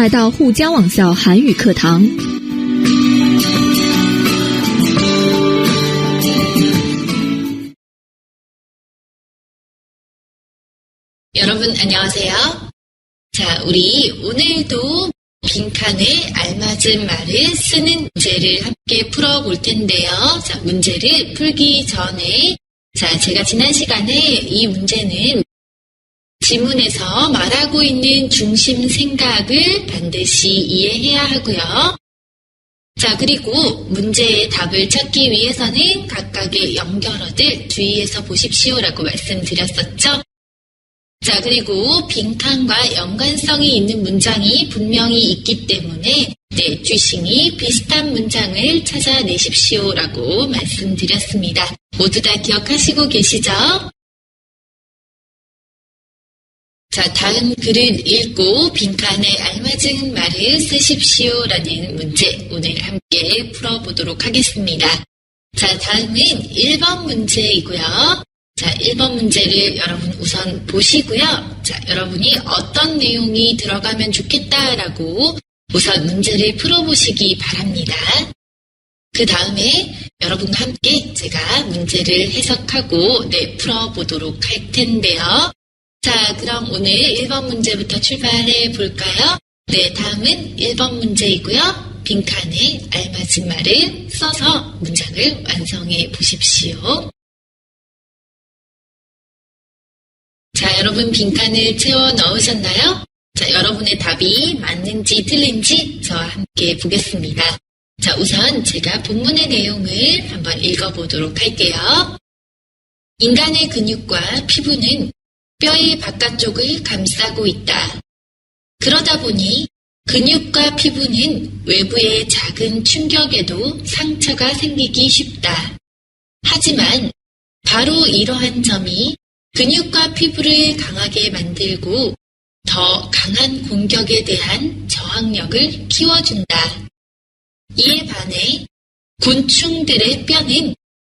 来到沪江网校韩语课堂。 여러분 안녕하세요. 자, 우리 오늘도 빈칸에 알맞은 말을 쓰는 문제를 함께 풀어볼 텐데요. 자, 문제를 풀기 전에 제가 지난 시간에 이 문제는 지문에서 말하고 있는 중심 생각을 반드시 이해해야 하고요. 자, 그리고 문제의 답을 찾기 위해서는 각각의 연결어들 주의해서 보십시오라고 말씀드렸었죠. 자, 그리고 빈칸과 연관성이 있는 문장이 분명히 있기 때문에 쥐싱이 비슷한 문장을 찾아내십시오라고 말씀드렸습니다. 모두 다 기억하시고 계시죠? 자, 다음 글을 읽고 빈칸에 알맞은 말을 쓰십시오라는 문제 오늘 함께 풀어보도록 하겠습니다. 자, 다음은 1번 문제이고요. 자, 1번 문제를 여러분 우선 보시고요. 자, 여러분이 어떤 내용이 들어가면 좋겠다라고 우선 문제를 풀어보시기 바랍니다. 그 다음에 여러분과 함께 제가 문제를 해석하고 풀어보도록 할 텐데요. 자, 그럼 오늘 1번 문제부터 출발해 볼까요? 다음은 1번 문제이고요. 빈칸에 알맞은 말을 써서 문장을 완성해 보십시오. 자, 여러분 빈칸을 채워 넣으셨나요? 자, 여러분의 답이 맞는지 틀린지 저와 함께 보겠습니다. 자, 우선 제가 본문의 내용을 한번 읽어보도록 할게요. 인간의 근육과 피부는 뼈의 바깥쪽을 감싸고 있다. 그러다 보니 근육과 피부는 외부의 작은 충격에도 상처가 생기기 쉽다. 하지만 바로 이러한 점이 근육과 피부를 강하게 만들고 더 강한 공격에 대한 저항력을 키워준다. 이에 반해 곤충들의 뼈는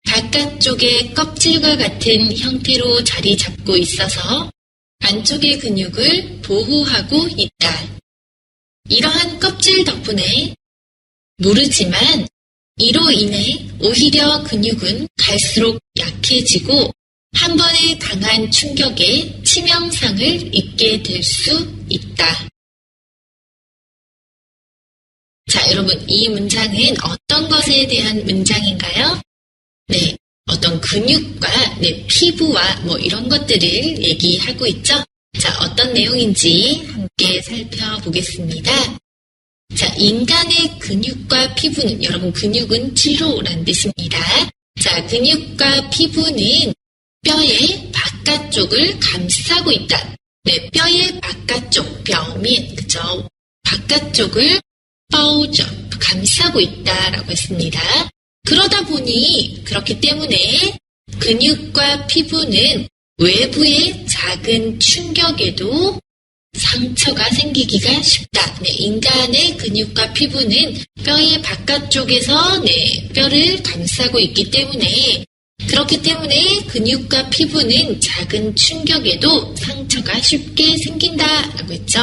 바깥쪽의 껍질과 같은 형태로 자리 잡고 있어서 안쪽의 근육을 보호하고 있다. 이러한 껍질 덕분에 모르지만 이로 인해 오히려 근육은 갈수록 약해지고 한 번의 강한 충격에 치명상을 입게 될 수 있다. 자, 여러분, 이 문장은 어떤 것에 대한 문장인가요? 어떤 근육과 피부와 이런 것들을 얘기하고 있죠? 자, 어떤 내용인지 함께 살펴보겠습니다. 자, 인간의 근육과 피부는, 여러분, 근육은 치료란 뜻입니다. 자, 근육과 피부는 뼈의 바깥쪽을 감싸고 있다. 뼈의 바깥쪽, 뼈면, 그죠? 바깥쪽을 감싸고 있다라고 했습니다. 그러다 보니, 그렇기 때문에 근육과 피부는 외부의 작은 충격에도 상처가 생기기가 쉽다. 인간의 근육과 피부는 뼈의 바깥쪽에서 뼈를 감싸고 있기 때문에 그렇기 때문에 근육과 피부는 작은 충격에도 상처가 쉽게 생긴다라고 했죠.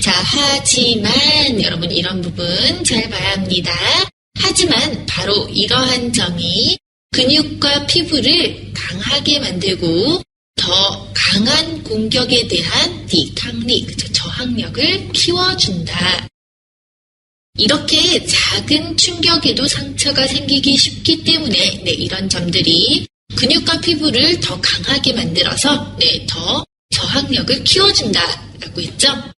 자, 하지만 여러분 이런 부분 잘 봐야 합니다. 하지만 바로 이러한 점이 근육과 피부를 강하게 만들고 더 강한 공격에 대한抵抗力, 저항력을 키워준다. 이렇게 작은 충격에도 상처가 생기기 쉽기 때문에 이런 점들이 근육과 피부를 더 강하게 만들어서 더 저항력을 키워준다라고 했죠.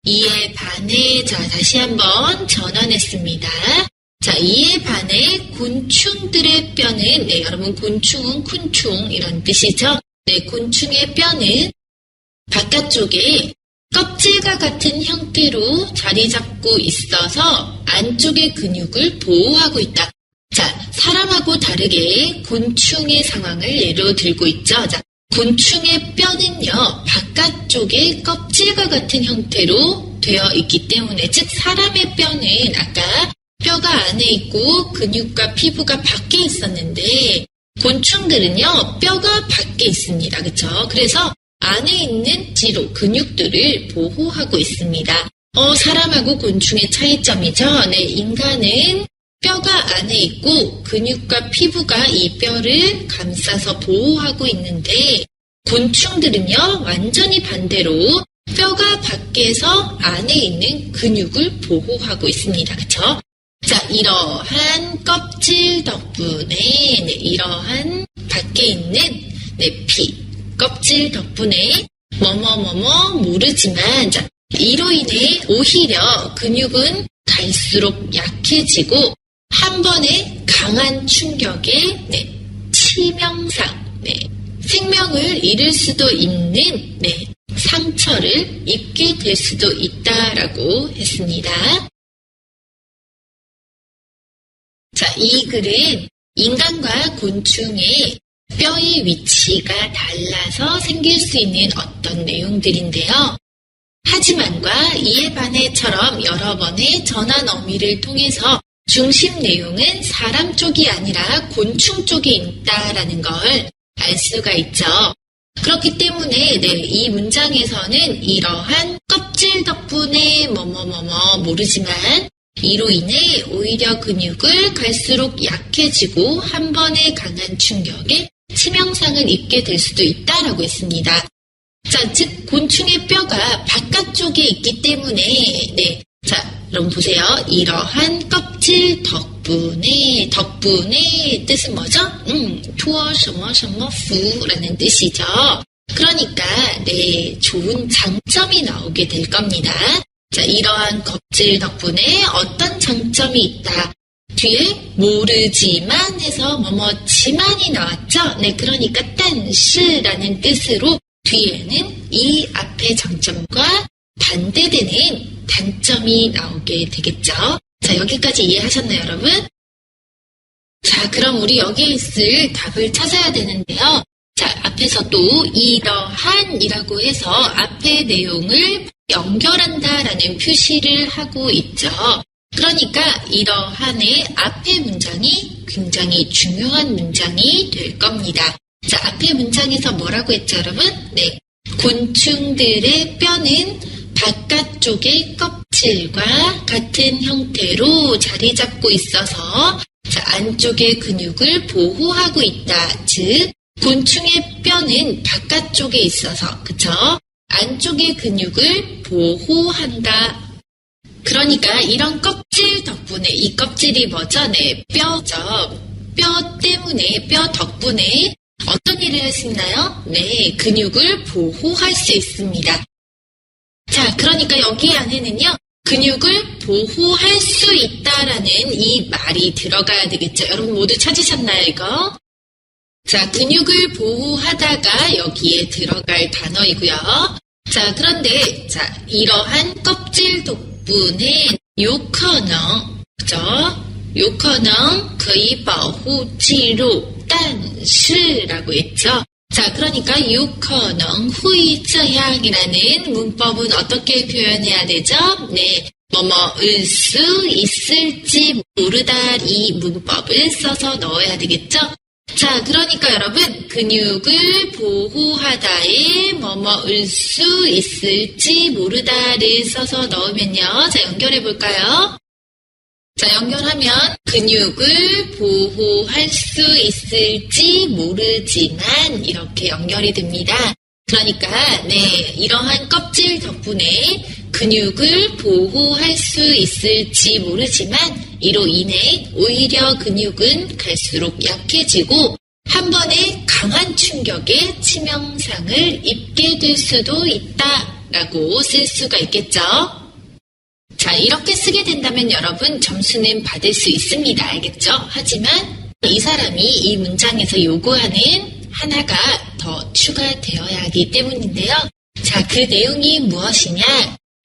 이에 반해 다시 한번 전환했습니다. 자, 이에 반해 곤충들의 뼈는 여러분 곤충은 쿤충 이런 뜻이죠. 곤충의 뼈는 바깥쪽에 껍질과 같은 형태로 자리 잡고 있어서 안쪽의 근육을 보호하고 있다. 자, 사람하고 다르게 곤충의 상황을 예로 들고 있죠. 자, 곤충의 뼈는요, 바깥쪽에 껍질과 같은 형태로 되어 있기 때문에, 즉 사람의 뼈는 아까 뼈가 안에 있고 근육과 피부가 밖에 있었는데 곤충들은요, 뼈가 밖에 있습니다. 그렇죠? 그래서 안에 있는 지로, 근육들을 보호하고 있습니다. 사람하고 곤충의 차이점이죠. 네, 인간은 뼈가 안에 있고 근육과 피부가 이 뼈를 감싸서 보호하고 있는데 곤충들은요, 완전히 반대로 뼈가 밖에서 안에 있는 근육을 보호하고 있습니다. 그쵸? 자, 이러한 껍질 덕분에, 네, 이러한 밖에 있는, 네, 껍질 덕분에, 모르지만, 자, 이로 인해 오히려 근육은 갈수록 약해지고, 한 번의 강한 충격에, 네, 치명상, 네, 생명을 잃을 수도 있는, 네, 상처를 입게 될 수도 있다라고 했습니다. 자, 이 글은 인간과 곤충의 뼈의 위치가 달라서 생길 수 있는 어떤 내용들인데요. 하지만과 이에 반해처럼 여러 번의 전환 어미를 통해서 중심 내용은 사람 쪽이 아니라 곤충 쪽에 있다라는 걸 알 수가 있죠. 그렇기 때문에 네, 이 문장에서는 이러한 껍질 덕분에 모르지만 이로 인해 오히려 근육을 갈수록 약해지고 한 번의 강한 충격에 치명상을 입게 될 수도 있다라고 했습니다. 자, 즉 곤충의 뼈가 바깥쪽에 있기 때문에 네, 자, 여러분 보세요. 이러한 껍질 덕분에 뜻은 뭐죠? 투어 셔머푸라는 뜻이죠. 그러니까 네, 좋은 장점이 나오게 될 겁니다. 자, 이러한 껍질 덕분에 어떤 장점이 있다. 뒤에 모르지만 해서 지만이 나왔죠. 네, 그러니까 딴시라는 뜻으로 뒤에는 이 앞의 장점과 반대되는 단점이 나오게 되겠죠. 자, 여기까지 이해하셨나요, 여러분? 자, 그럼 우리 여기에 있을 답을 찾아야 되는데요. 자, 앞에서 또 이러한이라고 해서 앞의 내용을 연결한다라는 표시를 하고 있죠. 그러니까 이러한의 앞의 문장이 굉장히 중요한 문장이 될 겁니다. 자, 앞의 문장에서 뭐라고 했죠, 여러분? 네, 곤충들의 뼈는 바깥쪽의 껍질과 같은 형태로 자리 잡고 있어서 자, 안쪽의 근육을 보호하고 있다. 즉, 곤충의 뼈는 바깥쪽에 있어서, 그쵸? 안쪽의 근육을 보호한다. 그러니까 이런 껍질 덕분에, 이 껍질이 뭐죠? 네, 뼈죠. 뼈 때문에, 뼈 덕분에 어떤 일을 할 수 있나요? 네, 근육을 보호할 수 있습니다. 자, 그러니까 여기 안에는요, 근육을 보호할 수 있다라는 이 말이 들어가야 되겠죠. 여러분 모두 찾으셨나요, 이거? 자, 근육을 보호하다가 여기에 들어갈 단어이고요. 자, 그런데, 자, 이러한 껍질 덕분에 요커능, 그죠? 요커능, 可以保护肌肉但是라고 했죠. 자, 그러니까 요커능 후이 저향이라는 문법은 어떻게 표현해야 되죠? 네, 뭐뭐을 수 있을지 모르다 이 문법을 써서 넣어야 되겠죠? 자, 그러니까 여러분 근육을 보호하다에 뭐뭐을 수 있을지 모르다를 써서 넣으면요. 자, 연결해 볼까요? 자, 연결하면 근육을 보호할 수 있을지 모르지만 이렇게 연결이 됩니다. 그러니까 네, 이러한 껍질 덕분에 근육을 보호할 수 있을지 모르지만 이로 인해 오히려 근육은 갈수록 약해지고 한 번의 강한 충격에 치명상을 입게 될 수도 있다라고 쓸 수가 있겠죠. 자, 이렇게 쓰게 된다면 여러분 점수는 받을 수 있습니다. 알겠죠? 하지만 이 사람이 이 문장에서 요구하는 하나가 더 추가되어야 하기 때문인데요. 자, 그 내용이 무엇이냐?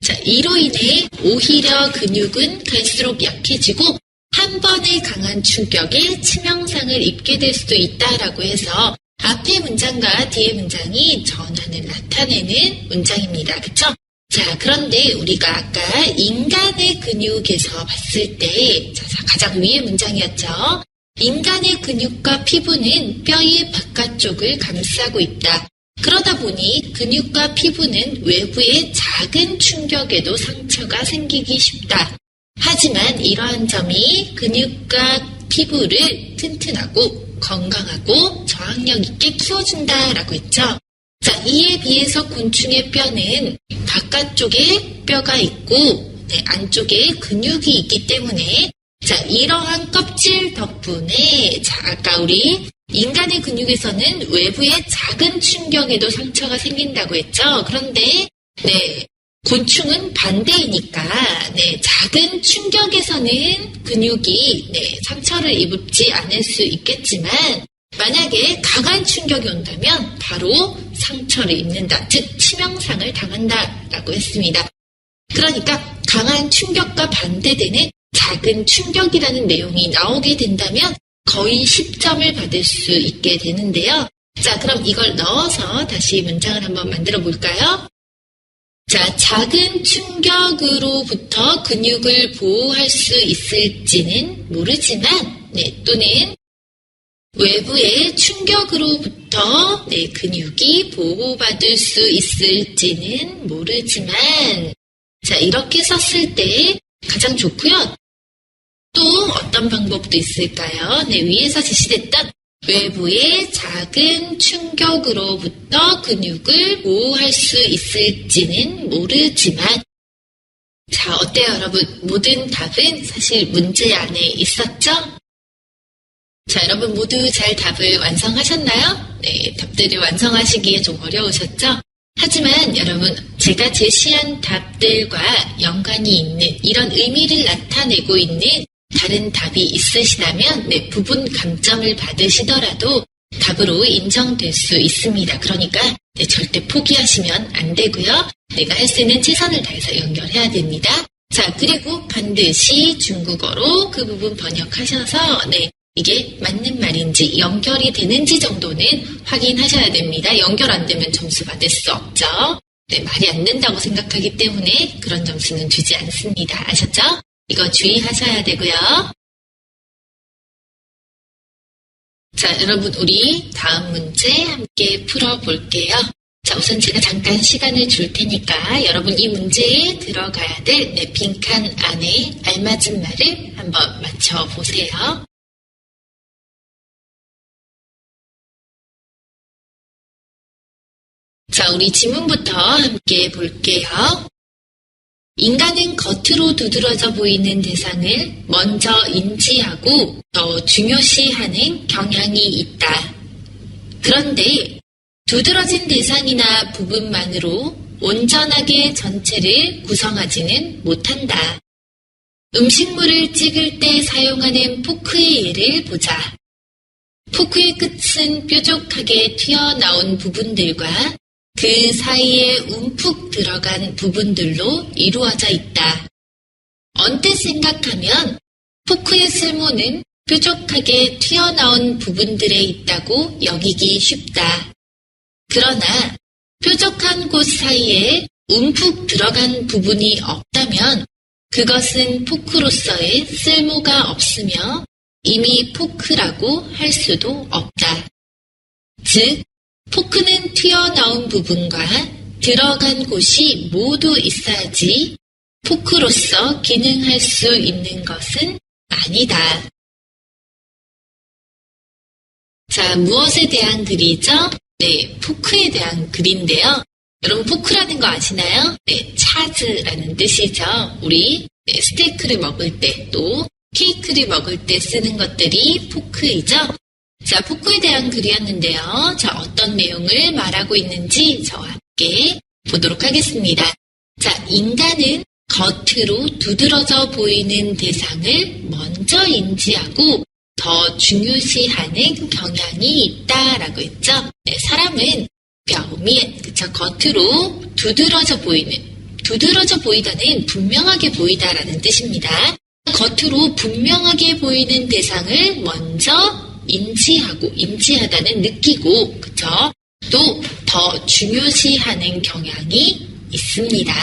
자, 이로 인해 오히려 근육은 갈수록 약해지고 한 번의 강한 충격에 치명상을 입게 될 수도 있다라고 해서 앞의 문장과 뒤의 문장이 전환을 나타내는 문장입니다. 그쵸? 자, 그런데 우리가 아까 인간의 근육에서 봤을 때 가장 위의 문장이었죠. 인간의 근육과 피부는 뼈의 바깥쪽을 감싸고 있다. 그러다 보니 근육과 피부는 외부에 잘 작은 충격에도 상처가 생기기 쉽다. 하지만 이러한 점이 근육과 피부를 튼튼하고 건강하고 저항력 있게 키워준다라고 했죠. 자, 이에 비해서 곤충의 뼈는 바깥쪽에 뼈가 있고 안쪽에 근육이 있기 때문에 자, 이러한 껍질 덕분에 자, 아까 우리 인간의 근육에서는 외부의 작은 충격에도 상처가 생긴다고 했죠. 그런데 곤충은 반대이니까 작은 충격에서는 근육이 상처를 입지 않을 수 있겠지만 만약에 강한 충격이 온다면 바로 상처를 입는다. 즉 치명상을 당한다라고 했습니다. 그러니까 강한 충격과 반대되는 작은 충격이라는 내용이 나오게 된다면 거의 10점을 받을 수 있게 되는데요. 자, 그럼 이걸 넣어서 다시 문장을 한번 만들어 볼까요? 자, 작은 충격으로부터 근육을 보호할 수 있을지는 모르지만, 또는 외부의 충격으로부터 근육이 보호받을 수 있을지는 모르지만, 자, 이렇게 썼을 때 가장 좋고요. 또 어떤 방법도 있을까요? 위에서 제시됐던 외부의 작은 충격으로부터 근육을 보호할 수 있을지는 모르지만 자, 어때요 여러분? 모든 답은 사실 문제 안에 있었죠? 자, 여러분 모두 잘 답을 완성하셨나요? 답들을 완성하시기에 좀 어려우셨죠? 하지만 여러분 제가 제시한 답들과 연관이 있는 이런 의미를 나타내고 있는 다른 답이 있으시다면 부분 감점을 받으시더라도 답으로 인정될 수 있습니다. 그러니까 절대 포기하시면 안 되고요. 내가 할 수 있는 최선을 다해서 연결해야 됩니다. 자, 그리고 반드시 중국어로 그 부분 번역하셔서 이게 맞는 말인지 연결이 되는지 정도는 확인하셔야 됩니다. 연결 안 되면 점수 받을 수 없죠. 말이 안 된다고 생각하기 때문에 그런 점수는 주지 않습니다. 아셨죠? 이거 주의하셔야 되고요. 자, 여러분 우리 다음 문제 함께 풀어볼게요. 자, 우선 제가 잠깐 시간을 줄 테니까 여러분 이 문제에 들어가야 될 빈칸 안에 알맞은 말을 한번 맞춰보세요. 자, 우리 지문부터 함께 볼게요. 인간은 겉으로 두드러져 보이는 대상을 먼저 인지하고 더 중요시하는 경향이 있다. 그런데 두드러진 대상이나 부분만으로 온전하게 전체를 구성하지는 못한다. 음식물을 찍을 때 사용하는 포크의 예를 보자. 포크의 끝은 뾰족하게 튀어나온 부분들과 그 사이에 움푹 들어간 부분들로 이루어져 있다. 언뜻 생각하면 포크의 쓸모는 뾰족하게 튀어나온 부분들에 있다고 여기기 쉽다. 그러나 뾰족한 곳 사이에 움푹 들어간 부분이 없다면 그것은 포크로서의 쓸모가 없으며 이미 포크라고 할 수도 없다. 즉, 포크는 튀어나온 부분과 들어간 곳이 모두 있어야지 포크로서 기능할 수 있는 것은 아니다. 자, 무엇에 대한 글이죠? 포크에 대한 글인데요. 여러분 포크라는 거 아시나요? 차즈라는 뜻이죠. 우리 스테이크를 먹을 때 또 케이크를 먹을 때 쓰는 것들이 포크이죠. 자, 포크에 대한 글이었는데요. 자, 어떤 내용을 말하고 있는지 저와 함께 보도록 하겠습니다. 자, 인간은 겉으로 두드러져 보이는 대상을 먼저 인지하고 더 중요시하는 경향이 있다라고 했죠. 사람은表面, 그쵸, 겉으로 두드러져 보이다는 분명하게 보이다라는 뜻입니다. 겉으로 분명하게 보이는 대상을 먼저 인지하다는 느끼고, 그쵸? 또 더 중요시하는 경향이 있습니다.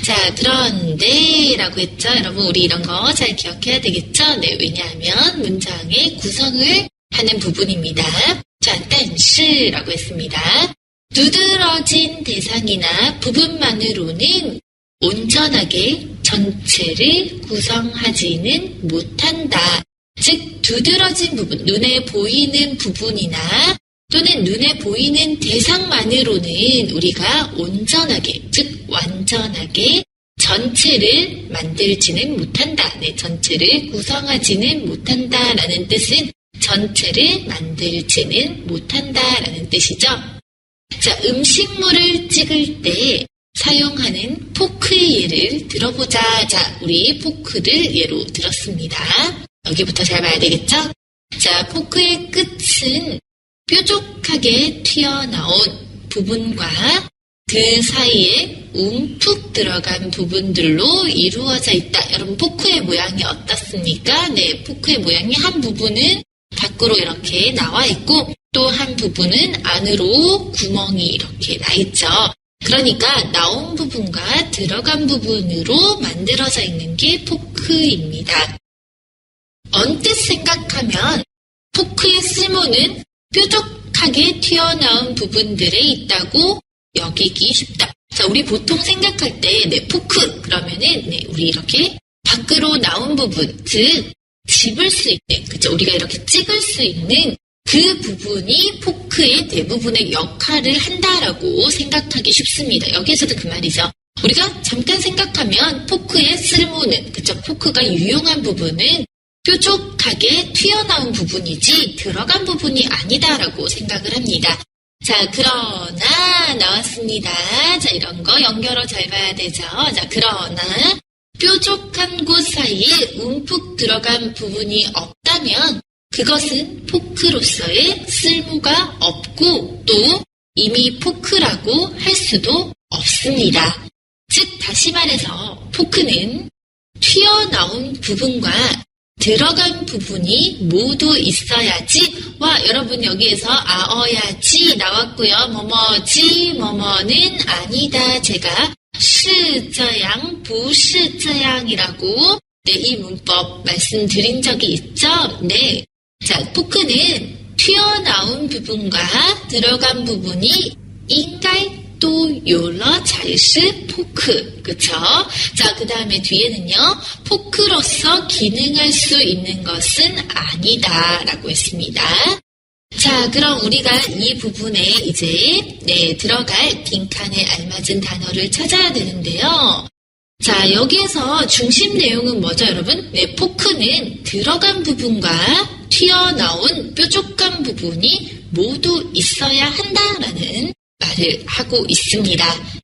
자, 그런데 라고 했죠. 여러분 우리 이런 거 잘 기억해야 되겠죠? 왜냐하면 문장의 구성을 하는 부분입니다. 자, 但是라고 했습니다. 두드러진 대상이나 부분만으로는 온전하게 전체를 구성하지는 못한다. 즉, 두드러진 부분, 눈에 보이는 부분이나 또는 눈에 보이는 대상만으로는 우리가 온전하게, 즉 완전하게 전체를 만들지는 못한다. 네, 전체를 구성하지는 못한다라는 뜻은 전체를 만들지는 못한다라는 뜻이죠. 자, 음식물을 찍을 때 사용하는 포크의 예를 들어보자. 자, 우리 포크를 예로 들었습니다. 여기부터 잘 봐야 되겠죠? 자, 포크의 끝은 뾰족하게 튀어나온 부분과 그 사이에 움푹 들어간 부분들로 이루어져 있다. 여러분, 포크의 모양이 어떻습니까? 네, 포크의 모양이 한 부분은 밖으로 이렇게 나와 있고 또 한 부분은 안으로 구멍이 이렇게 나 있죠. 그러니까 나온 부분과 들어간 부분으로 만들어져 있는 게 포크입니다. 언뜻 생각하면 포크의 쓸모는 뾰족하게 튀어나온 부분들에 있다고 여기기 쉽다. 자, 우리 보통 생각할 때, 네, 포크, 그러면은, 네, 우리 이렇게 밖으로 나온 부분, 즉, 집을 수 있는, 그쵸? 우리가 이렇게 찍을 수 있는 그 부분이 포크의 대부분의 역할을 한다라고 생각하기 쉽습니다. 여기에서도 그 말이죠. 우리가 잠깐 생각하면 포크의 쓸모는, 그쵸? 포크가 유용한 부분은 뾰족하게 튀어나온 부분이지 들어간 부분이 아니다라고 생각을 합니다. 자, 그러나 나왔습니다. 자, 이런 거 연결어 잘 봐야 되죠. 자, 그러나 뾰족한 곳 사이에 움푹 들어간 부분이 없다면 그것은 포크로서의 쓸모가 없고 또 이미 포크라고 할 수도 없습니다. 즉, 다시 말해서 포크는 튀어나온 부분과 들어간 부분이 모두 있어야지. 와, 여러분 여기에서 아어야지 나왔고요. 뭐뭐지, 뭐뭐는 아니다. 제가 是这样, 不是这样이라고 네, 이 문법 말씀드린 적이 있죠. 네, 자, 포크는 튀어나온 부분과 들어간 부분이 应该都有了才是 포크. 그쵸? 자, 그 다음에 뒤에는요. 포크로서 기능할 수 있는 것은 아니다. 라고 했습니다. 자, 그럼 우리가 이 부분에 이제, 네, 들어갈 빈칸에 알맞은 단어를 찾아야 되는데요. 자, 여기에서 중심 내용은 뭐죠, 여러분? 네, 포크는 들어간 부분과 튀어나온 뾰족한 부분이 모두 있어야 한다라는 말을 하고 있습니다.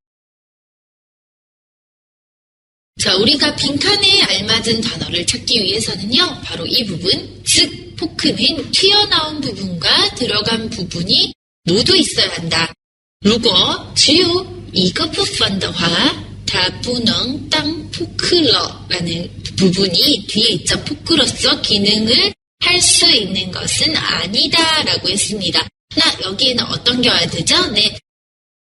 자, 우리가 빈칸에 알맞은 단어를 찾기 위해서는요, 바로 이 부분, 즉, 포크는 튀어나온 부분과 들어간 부분이 모두 있어야 한다. 如果只有一个部分的话，它不能当포크러라는 부분이 뒤에 있죠. 포크로서 기능을 할 수 있는 것은 아니다라고 했습니다. 나 여기에는 어떤 게 와야 되죠? 네,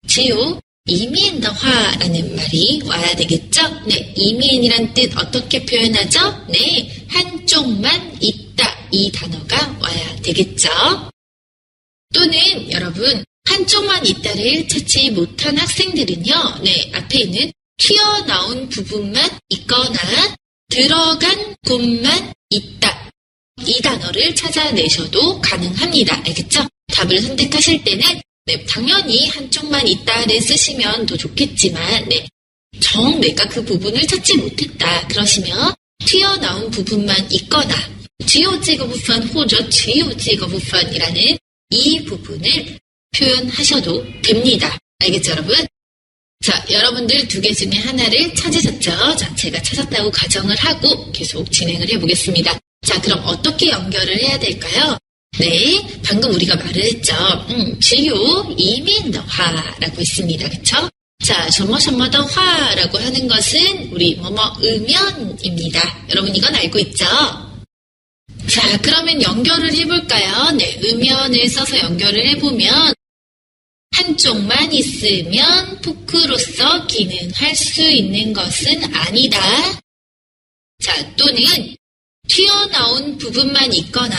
只有一面的话라는 말이 와야 되겠죠? 네, 이면이란 뜻 어떻게 표현하죠? 네, 한쪽만 있다. 이 단어가 와야 되겠죠? 또는 여러분, 한쪽만 있다를 찾지 못한 학생들은요, 네, 앞에 있는 튀어나온 부분만 있거나 들어간 곳만 있다. 이 단어를 찾아내셔도 가능합니다. 알겠죠? 답을 선택하실 때는 네, 당연히 한쪽만 있다를 쓰시면 더 좋겠지만 네, 정 내가 그 부분을 찾지 못했다. 그러시면 튀어나온 부분만 있거나 只有这个部分或者只有这个部分이라는 이 부분을 표현하셔도 됩니다. 알겠죠, 여러분? 자, 여러분들 두 개 중에 하나를 찾으셨죠? 자, 제가 찾았다고 가정을 하고 계속 진행을 해보겠습니다. 자, 그럼 어떻게 연결을 해야 될까요? 네, 방금 우리가 말을 했죠. 只有一面的话라고 했습니다. 그쵸? 자, 什么什么的话라고 하는 것은 우리 뭐뭐 음연입니다. 여러분 이건 알고 있죠? 자, 그러면 연결을 해볼까요? 네, 음연을 써서 연결을 해보면 한쪽만 있으면 포크로서 기능할 수 있는 것은 아니다. 자, 또는 튀어나온 부분만 있거나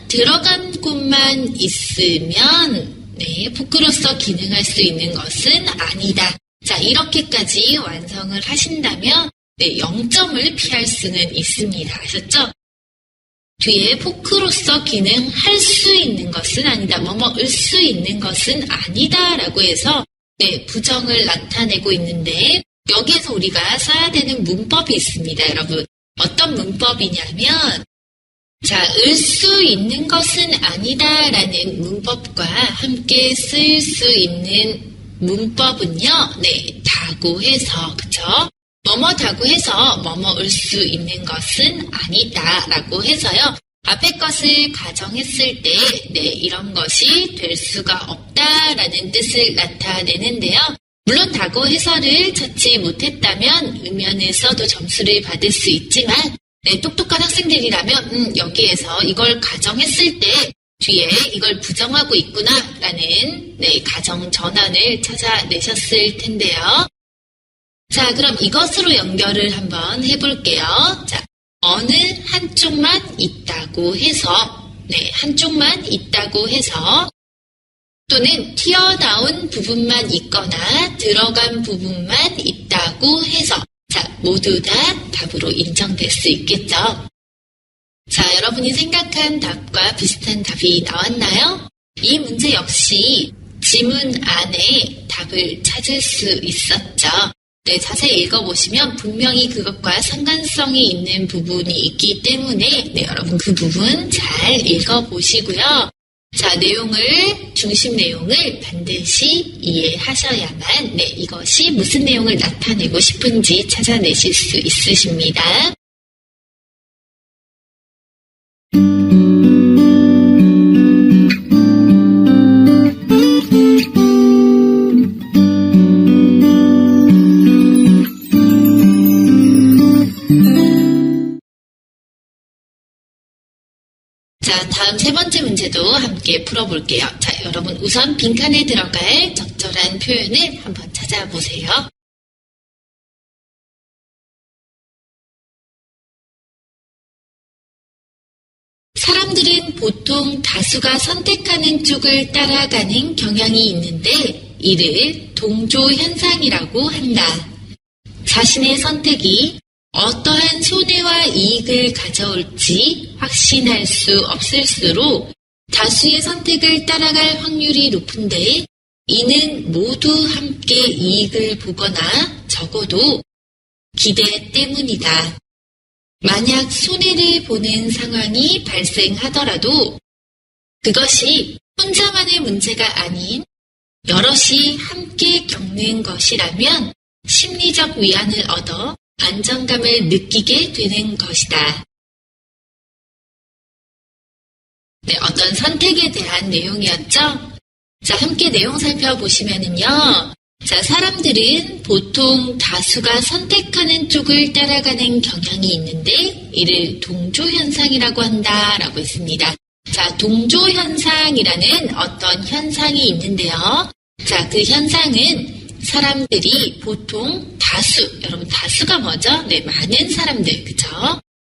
들어간 곳만 있으면 네, 포크로서 기능할 수 있는 것은 아니다. 자, 이렇게까지 완성을 하신다면 네, 0점을 피할 수는 있습니다. 아셨죠? 뒤에 포크로서 기능할 수 있는 것은 아니다. 뭐뭐을 수 있는 것은 아니다. 라고 해서 네, 부정을 나타내고 있는데 여기에서 우리가 써야 되는 문법이 있습니다. 여러분. 어떤 문법이냐면 자, 을 수 있는 것은 아니다. 라는 문법과 함께 쓰일 수 있는 문법은요. 네, 다고 해서 그쵸? 뭐뭐다고 해서 뭐뭐을 수 있는 것은 아니다 라고 해서요. 앞에 것을 가정했을 때 네, 이런 것이 될 수가 없다라는 뜻을 나타내는데요. 물론 다고 해설을 찾지 못했다면 음연에서도 점수를 받을 수 있지만 네, 똑똑한 학생들이라면 여기에서 이걸 가정했을 때 뒤에 이걸 부정하고 있구나라는 네, 가정 전환을 찾아내셨을 텐데요. 자, 그럼 이것으로 연결을 한번 해볼게요. 자, 어느 한쪽만 있다고 해서, 네, 한쪽만 있다고 해서, 또는 튀어나온 부분만 있거나 들어간 부분만 있다고 해서, 자, 모두 다 답으로 인정될 수 있겠죠. 자, 여러분이 생각한 답과 비슷한 답이 나왔나요? 이 문제 역시 지문 안에 답을 찾을 수 있었죠. 네, 자세히 읽어보시면 분명히 그것과 상관성이 있는 부분이 있기 때문에 네, 여러분 그 부분 잘 읽어보시고요. 자, 중심 내용을 반드시 이해하셔야만 네, 이것이 무슨 내용을 나타내고 싶은지 찾아내실 수 있으십니다. 자, 다음 세 번째 문제도 함께 풀어볼게요. 자, 여러분 우선 빈칸에 들어갈 적절한 표현을 한번 찾아보세요. 사람들은 보통 다수가 선택하는 쪽을 따라가는 경향이 있는데 이를 동조현상이라고 한다. 자신의 선택이 어떠한 손해와 이익을 가져올지 확신할 수 없을수록 다수의 선택을 따라갈 확률이 높은데 이는 모두 함께 이익을 보거나 적어도 기대 때문이다. 만약 손해를 보는 상황이 발생하더라도 그것이 혼자만의 문제가 아닌 여럿이 함께 겪는 것이라면 심리적 위안을 얻어 안정감을 느끼게 되는 것이다. 네, 어떤 선택에 대한 내용이었죠? 자, 함께 내용 살펴보시면은요. 자, 사람들은 보통 다수가 선택하는 쪽을 따라가는 경향이 있는데 이를 동조현상이라고 한다라고 했습니다. 자, 동조현상이라는 어떤 현상이 있는데요. 자, 그 현상은 사람들이 보통 여러분 다수가 뭐죠? 네, 많은 사람들, 그쵸?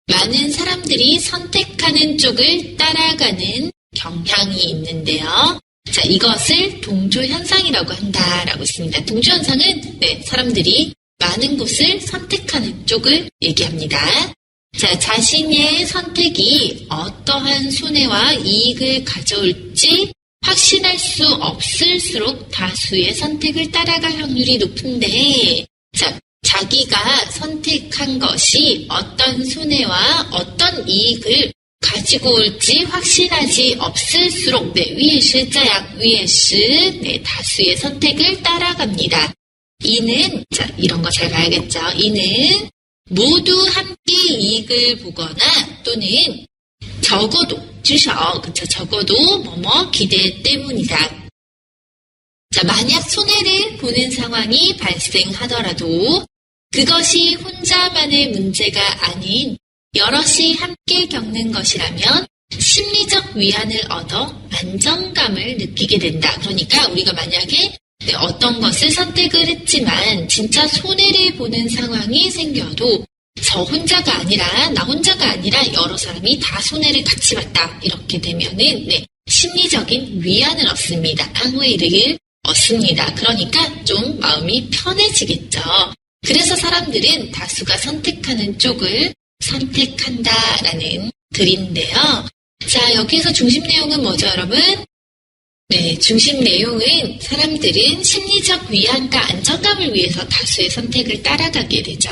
많은 사람들이 선택하는 쪽을 따라가는 경향이 있는데요. 자, 이것을 동조현상이라고 한다라고 했습니다. 동조현상은 네, 사람들이 많은 곳을 선택하는 쪽을 얘기합니다. 자, 자신의 선택이 어떠한 손해와 이익을 가져올지 확신할 수 없을수록 다수의 선택을 따라갈 확률이 높은데 자, 자기가 선택한 것이 어떤 손해와 어떤 이익을 가지고 올지 확신하지 없을수록 네, 위에是 다수의 선택을 따라갑니다. 이는 자, 이런 거 잘 봐야겠죠. 이는 모두 함께 이익을 보거나 또는 적어도 적어도 뭐뭐 기대 때문이다. 자, 만약 손해를 보는 상황이 발생하더라도 그것이 혼자만의 문제가 아닌 여럿이 함께 겪는 것이라면 심리적 위안을 얻어 안정감을 느끼게 된다. 그러니까 우리가 만약에 어떤 것을 선택을 했지만 진짜 손해를 보는 상황이 생겨도 나 혼자가 아니라 여러 사람이 다 손해를 같이 봤다. 이렇게 되면은 심리적인 위안을 얻습니다. 안慰를 얻습니다. 그러니까 좀 마음이 편해지겠죠. 그래서 사람들은 다수가 선택하는 쪽을 선택한다라는 글인데요. 자, 여기에서 중심 내용은 뭐죠, 여러분? 네, 중심 내용은 사람들은 심리적 위안과 안정감을 위해서 다수의 선택을 따라가게 되죠.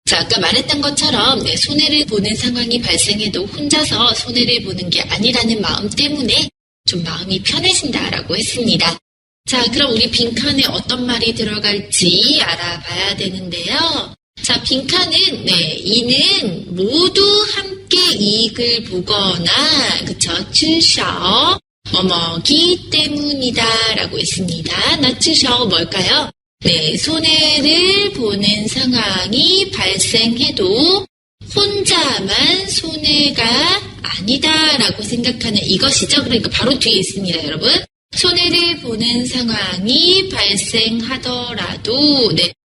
자, 아까 말했던 것처럼 손해를 보는 상황이 발생해도 혼자서 손해를 보는 게 아니라는 마음 때문에 좀 마음이 편해진다라고 했습니다. 자, 그럼 우리 빈칸에 어떤 말이 들어갈지 알아봐야 되는데요. 자, 빈칸은 이는 모두 함께 이익을 보거나 그쵸? 至少 뭐뭐기 때문이다 라고 했습니다. 나 至少 뭘까요? 네, 손해를 보는 상황이 발생해도 혼자만 손해가 아니다라고 생각하는 이것이죠. 그러니까 바로 뒤에 있습니다, 여러분. 손해를 보는 상황이 발생하더라도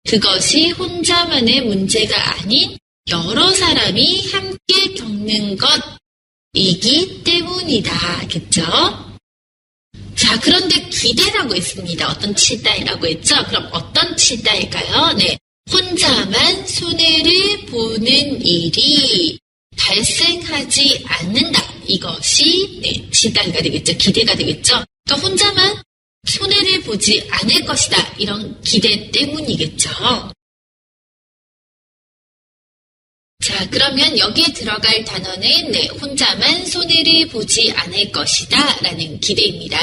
그것이 혼자만의 문제가 아닌 여러 사람이 함께 겪는 것이기 때문이다. 겠죠? 자, 그런데 기대라고 했습니다. 어떤 치다이라고 했죠? 그럼 어떤 치다일까요? 네, 혼자만 손해를 보는 일이 발생하지 않는다. 이것이 치다이가 되겠죠. 기대가 되겠죠. 그러니까 혼자만 손해를 보지 않을 것이다. 이런 기대 때문이겠죠. 자, 그러면 여기에 들어갈 단어는 혼자만 손해를 보지 않을 것이다 라는 기대입니다.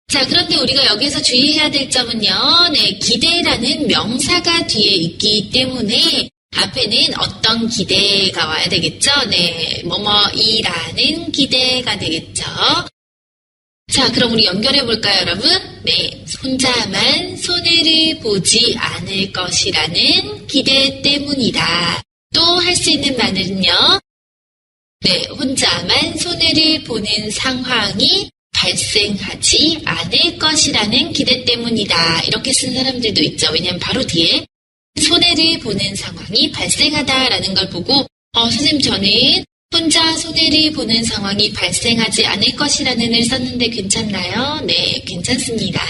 자, 그런데 우리가 여기서 주의해야 될 점은요. 기대라는 명사가 뒤에 있기 때문에 앞에는 어떤 기대가 와야 되겠죠? 뭐뭐이라는 기대가 되겠죠. 자, 그럼 우리 연결해 볼까요, 여러분? 혼자만 손해를 보지 않을 것이라는 기대 때문이다. 또 할 수 있는 말은요. 혼자만 손해를 보는 상황이 발생하지 않을 것이라는 기대 때문이다. 이렇게 쓴 사람들도 있죠. 왜냐하면 바로 뒤에 손해를 보는 상황이 발생하다라는 걸 보고 선생님 저는 혼자 손해를 보는 상황이 발생하지 않을 것이라는 을 썼는데 괜찮나요? 네, 괜찮습니다.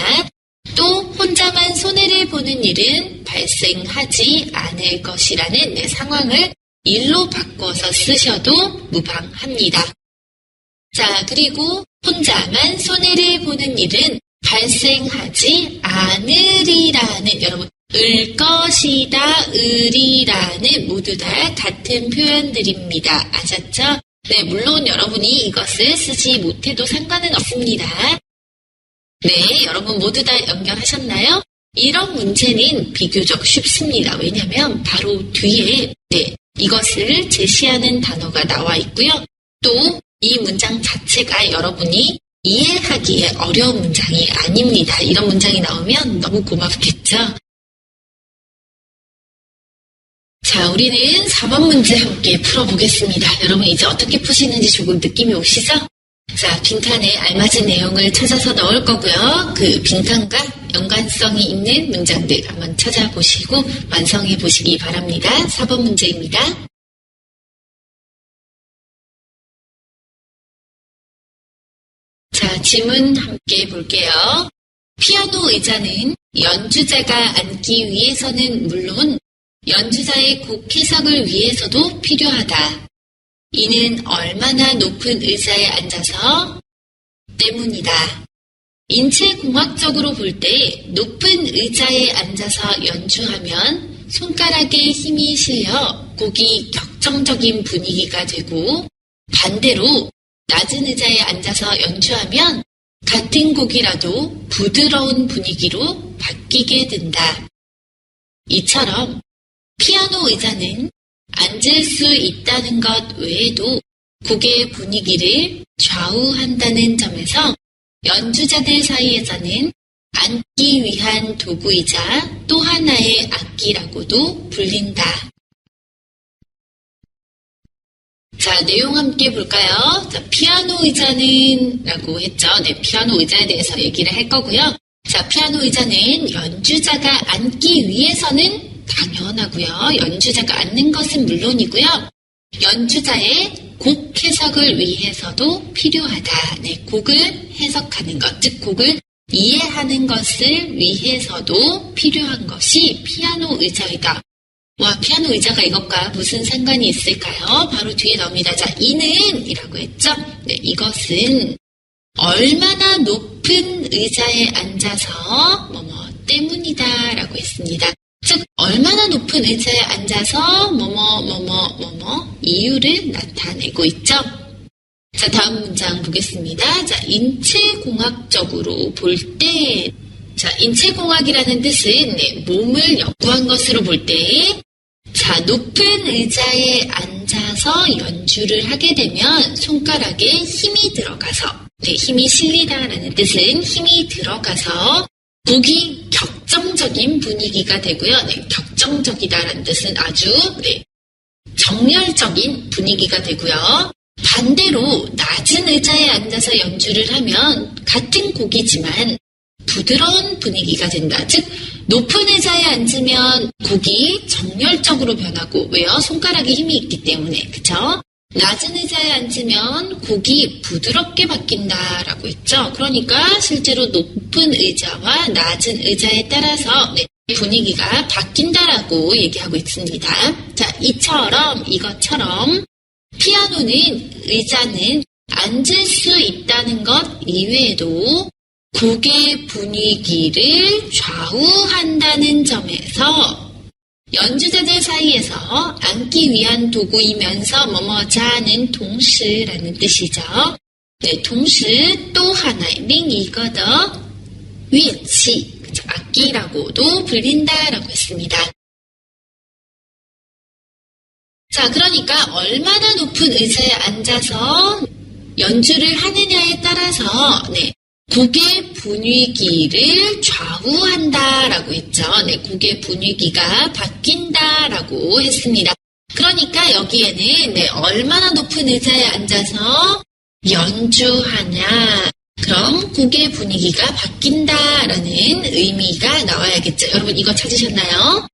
또 혼자만 손해를 보는 일은 발생하지 않을 것이라는 상황을 일로 바꿔서 쓰셔도 무방합니다. 자, 그리고 혼자만 손해를 보는 일은 발생하지 않으리라는 여러분 을 것이다, 을이라는 모두 다 같은 표현들입니다. 아셨죠? 네, 물론 여러분이 이것을 쓰지 못해도 상관은 없습니다. 네, 여러분 모두 다 연결하셨나요? 이런 문제는 비교적 쉽습니다. 왜냐하면 바로 뒤에 이것을 제시하는 단어가 나와 있고요. 또 이 문장 자체가 여러분이 이해하기에 어려운 문장이 아닙니다. 이런 문장이 나오면 너무 고맙겠죠? 자, 우리는 4번 문제 함께 풀어보겠습니다. 여러분 이제 어떻게 푸시는지 조금 느낌이 오시죠? 자, 빈칸에 알맞은 내용을 찾아서 넣을 거고요. 그 빈칸과 연관성이 있는 문장들 한번 찾아보시고 완성해 보시기 바랍니다. 4번 문제입니다. 자, 질문 함께 볼게요. 피아노 의자는 연주자가 앉기 위해서는 물론 연주자의 곡 해석을 위해서도 필요하다. 이는 얼마나 높은 의자에 앉아서 때문이다. 인체공학적으로 볼 때 높은 의자에 앉아서 연주하면 손가락에 힘이 실려 곡이 격정적인 분위기가 되고 반대로 낮은 의자에 앉아서 연주하면 같은 곡이라도 부드러운 분위기로 바뀌게 된다. 이처럼 피아노 의자는 앉을 수 있다는 것 외에도 곡의 분위기를 좌우한다는 점에서 연주자들 사이에서는 앉기 위한 도구이자 또 하나의 악기라고도 불린다. 자, 내용 함께 볼까요? 자, 피아노 의자는 라고 했죠. 네, 피아노 의자에 대해서 얘기를 할 거고요. 자, 피아노 의자는 연주자가 앉기 위해서는 당연하고요. 연주자가 앉는 것은 물론이고요. 연주자의 곡 해석을 위해서도 필요하다. 네, 곡을 해석하는 것, 즉 곡을 이해하는 것을 위해서도 필요한 것이 피아노 의자이다. 와, 피아노 의자가 이것과 무슨 상관이 있을까요? 바로 뒤에 나옵니다. 자, 이는 이라고 했죠? 네, 이것은 얼마나 높은 의자에 앉아서 뭐뭐 때문이다 라고 했습니다. 즉, 얼마나 높은 의자에 앉아서 뭐뭐 이유를 나타내고 있죠. 자, 다음 문장 보겠습니다. 자, 인체공학적으로 볼 때, 자, 인체공학이라는 뜻은 네, 몸을 연구한 것으로 볼 때, 자, 높은 의자에 앉아서 연주를 하게 되면 손가락에 힘이 들어가서, 네, 힘이 실리다라는 뜻은 힘이 들어가서 곡이 격정적인 분위기가 되고요. 네, 격정적이다라는 뜻은 아주 네, 정열적인 분위기가 되고요. 반대로 낮은 의자에 앉아서 연주를 하면 같은 곡이지만 부드러운 분위기가 된다. 즉 높은 의자에 앉으면 곡이 정열적으로 변하고 왜요? 손가락에 힘이 있기 때문에. 그쵸? 낮은 의자에 앉으면 곡이 부드럽게 바뀐다라고 했죠. 그러니까 실제로 높은 의자와 낮은 의자에 따라서 네, 분위기가 바뀐다라고 얘기하고 있습니다. 자, 이것처럼 피아노는 의자는 앉을 수 있다는 것 이외에도 곡의 분위기를 좌우한다는 점에서 연주자들 사이에서 앉기 위한 도구이면서 뭐뭐자는 동시라는 뜻이죠. 네, 동시 또 하나의 링이거더 위치, 악기라고도 불린다라고 했습니다. 자, 그러니까 얼마나 높은 의자에 앉아서 연주를 하느냐에 따라서 네, 곡의 분위기를 좌우한다라고 했죠. 네, 곡의 분위기가 바뀐다라고 했습니다. 그러니까 여기에는 네, 얼마나 높은 의자에 앉아서 연주하냐, 그럼 곡의 분위기가 바뀐다라는 의미가 나와야겠죠. 여러분 이거 찾으셨나요?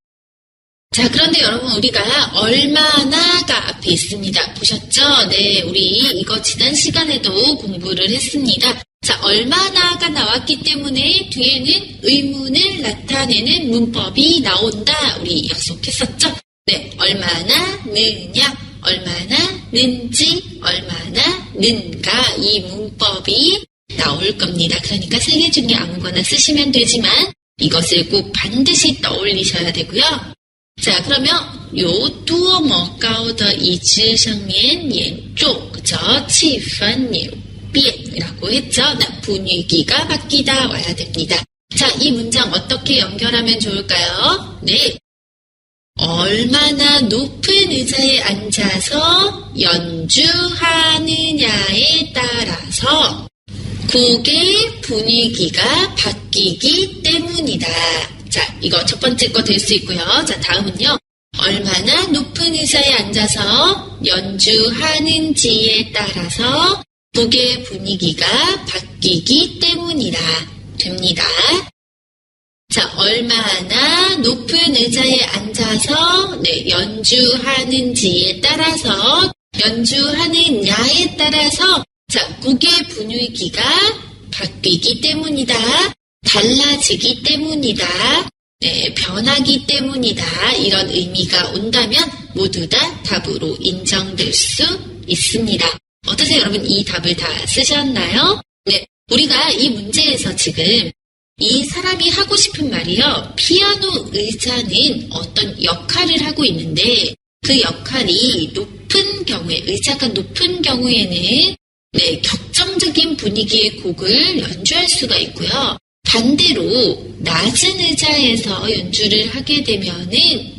자, 그런데 여러분 우리가 얼마나가 앞에 있습니다. 보셨죠? 네, 우리 이거 지난 시간에도 공부를 했습니다. 자, 얼마나가 나왔기 때문에 뒤에는 의문을 나타내는 문법이 나온다. 우리 약속했었죠? 네, 얼마나 느냐, 얼마나 는지, 얼마나 는가 이 문법이 나올 겁니다. 그러니까 세 개 중에 아무거나 쓰시면 되지만 이것을 꼭 반드시 떠올리셔야 되고요. 자, 그러면 요 두어 머가오的一致上面严重 그죠? 气氛扭变이라고 했죠? 분위기가 바뀌다 와야 됩니다. 자, 이 문장 어떻게 연결하면 좋을까요? 네. 얼마나 높은 의자에 앉아서 연주하느냐에 따라서 곡의 분위기가 바뀌기 때문이다. 자, 이거 첫 번째 거 될 수 있고요. 자, 다음은요. 얼마나 높은 의자에 앉아서 연주하는지에 따라서 곡의 분위기가 바뀌기 때문이다. 됩니다. 자, 얼마나 높은 의자에 앉아서 네, 연주하는지에 따라서 연주하느냐에 따라서 자, 곡의 분위기가 바뀌기 때문이다. 달라지기 때문이다. 네, 변하기 때문이다. 이런 의미가 온다면 모두 다 답으로 인정될 수 있습니다. 어떠세요, 여러분? 이 답을 다 쓰셨나요? 네, 우리가 이 문제에서 지금 이 사람이 하고 싶은 말이요. 피아노 의자는 어떤 역할을 하고 있는데 그 역할이 높은 경우에, 의자가 높은 경우에는 네, 격정적인 분위기의 곡을 연주할 수가 있고요. 반대로 낮은 의자에서 연주를 하게 되면은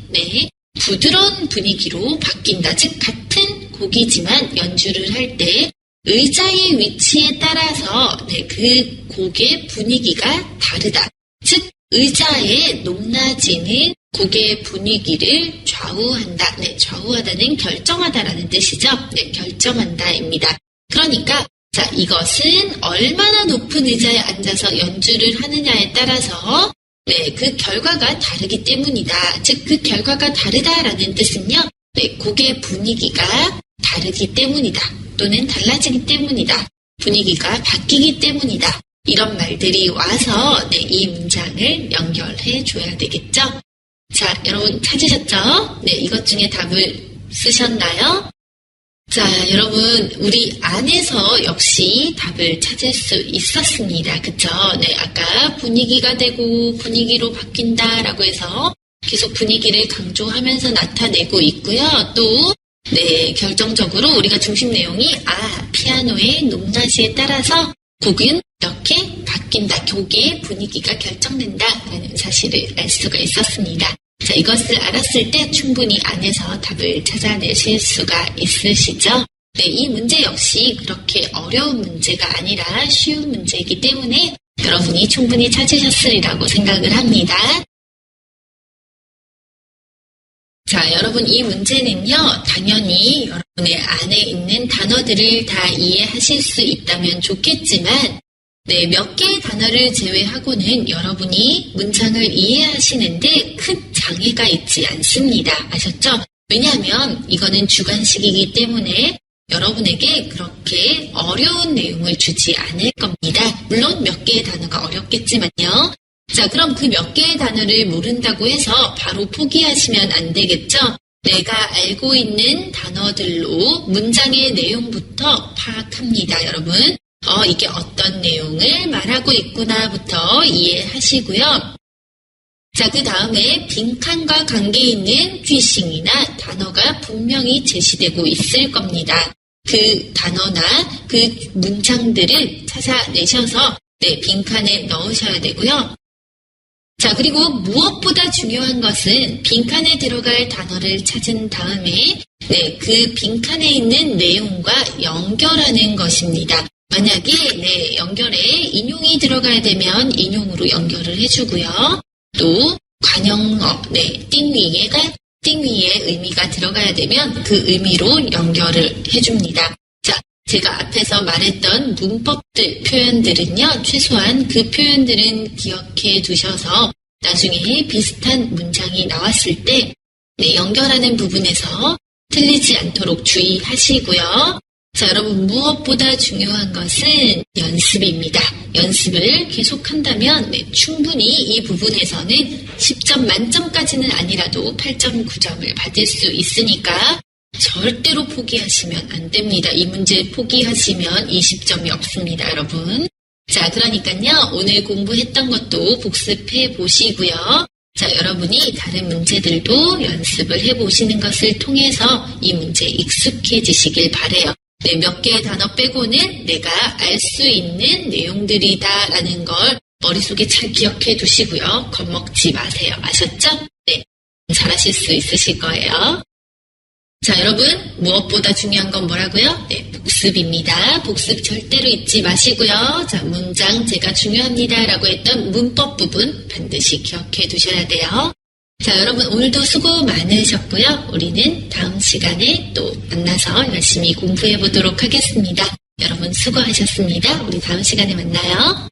네, 부드러운 분위기로 바뀐다. 즉 같은 곡이지만 연주를 할 때 의자의 위치에 따라서 네, 그 곡의 분위기가 다르다. 즉 의자의 높낮이는 곡의 분위기를 좌우한다. 네, 좌우하다는 결정하다라는 뜻이죠. 네, 결정한다입니다. 그러니까 자, 이것은 얼마나 높은 의자에 앉아서 연주를 하느냐에 따라서 네, 그 결과가 다르기 때문이다. 즉, 그 결과가 다르다라는 뜻은요. 네, 곡의 분위기가 다르기 때문이다. 또는 달라지기 때문이다. 분위기가 바뀌기 때문이다. 이런 말들이 와서 이 문장을 연결해 줘야 되겠죠? 자, 여러분 찾으셨죠? 이것 중에 답을 쓰셨나요? 자, 여러분, 우리 안에서 역시 답을 찾을 수 있었습니다. 그쵸? 아까 분위기가 되고 분위기로 바뀐다라고 해서 계속 분위기를 강조하면서 나타내고 있고요. 또, 결정적으로 우리가 중심 내용이, 피아노의 높낮이에 따라서 곡은 이렇게 바뀐다. 곡의 분위기가 결정된다라는 사실을 알 수가 있었습니다. 자, 이것을 알았을 때 충분히 안에서 답을 찾아내실 수가 있으시죠? 이 문제 역시 그렇게 어려운 문제가 아니라 쉬운 문제이기 때문에 여러분이 충분히 찾으셨으리라고 생각을 합니다. 자, 여러분 이 문제는요, 당연히 여러분의 안에 있는 단어들을 다 이해하실 수 있다면 좋겠지만 몇 개의 단어를 제외하고는 여러분이 문장을 이해하시는데 큰 장애가 있지 않습니다. 아셨죠? 왜냐하면 이거는 주관식이기 때문에 여러분에게 그렇게 어려운 내용을 주지 않을 겁니다. 물론 몇 개의 단어가 어렵겠지만요. 자, 그럼 그 몇 개의 단어를 모른다고 해서 바로 포기하시면 안 되겠죠? 내가 알고 있는 단어들로 문장의 내용부터 파악합니다, 여러분. 이게 어떤 내용을 말하고 있구나부터 이해하시고요. 자, 그 다음에 빈칸과 관계 있는句型이나 단어가 분명히 제시되고 있을 겁니다. 그 단어나 그 문장들을 찾아내셔서 빈칸에 넣으셔야 되고요. 자, 그리고 무엇보다 중요한 것은 빈칸에 들어갈 단어를 찾은 다음에 그 빈칸에 있는 내용과 연결하는 것입니다. 만약에 연결에 인용이 들어가야 되면 인용으로 연결을 해주고요. 또 관형어, 띵 위에 의미가 들어가야 되면 그 의미로 연결을 해줍니다. 자, 제가 앞에서 말했던 문법들, 표현들은요, 최소한 그 표현들은 기억해 두셔서 나중에 비슷한 문장이 나왔을 때 연결하는 부분에서 틀리지 않도록 주의하시고요. 자, 여러분 무엇보다 중요한 것은 연습입니다. 연습을 계속한다면 충분히 이 부분에서는 10점 만점까지는 아니라도 8.9점을 받을 수 있으니까 절대로 포기하시면 안 됩니다. 이 문제 포기하시면 20점이 없습니다, 여러분. 자, 그러니까요, 오늘 공부했던 것도 복습해 보시고요. 자, 여러분이 다른 문제들도 연습을 해보시는 것을 통해서 이 문제에 익숙해지시길 바라요. 몇 개의 단어 빼고는 내가 알 수 있는 내용들이다라는 걸 머릿속에 잘 기억해 두시고요. 겁먹지 마세요. 아셨죠? 잘하실 수 있으실 거예요. 자, 여러분, 무엇보다 중요한 건 뭐라고요? 복습입니다. 복습 절대로 잊지 마시고요. 자, 문장 제가 중요합니다라고 했던 문법 부분 반드시 기억해 두셔야 돼요. 자, 여러분 오늘도 수고 많으셨고요. 우리는 다음 시간에 또 만나서 열심히 공부해 보도록 하겠습니다. 여러분 수고하셨습니다. 우리 다음 시간에 만나요.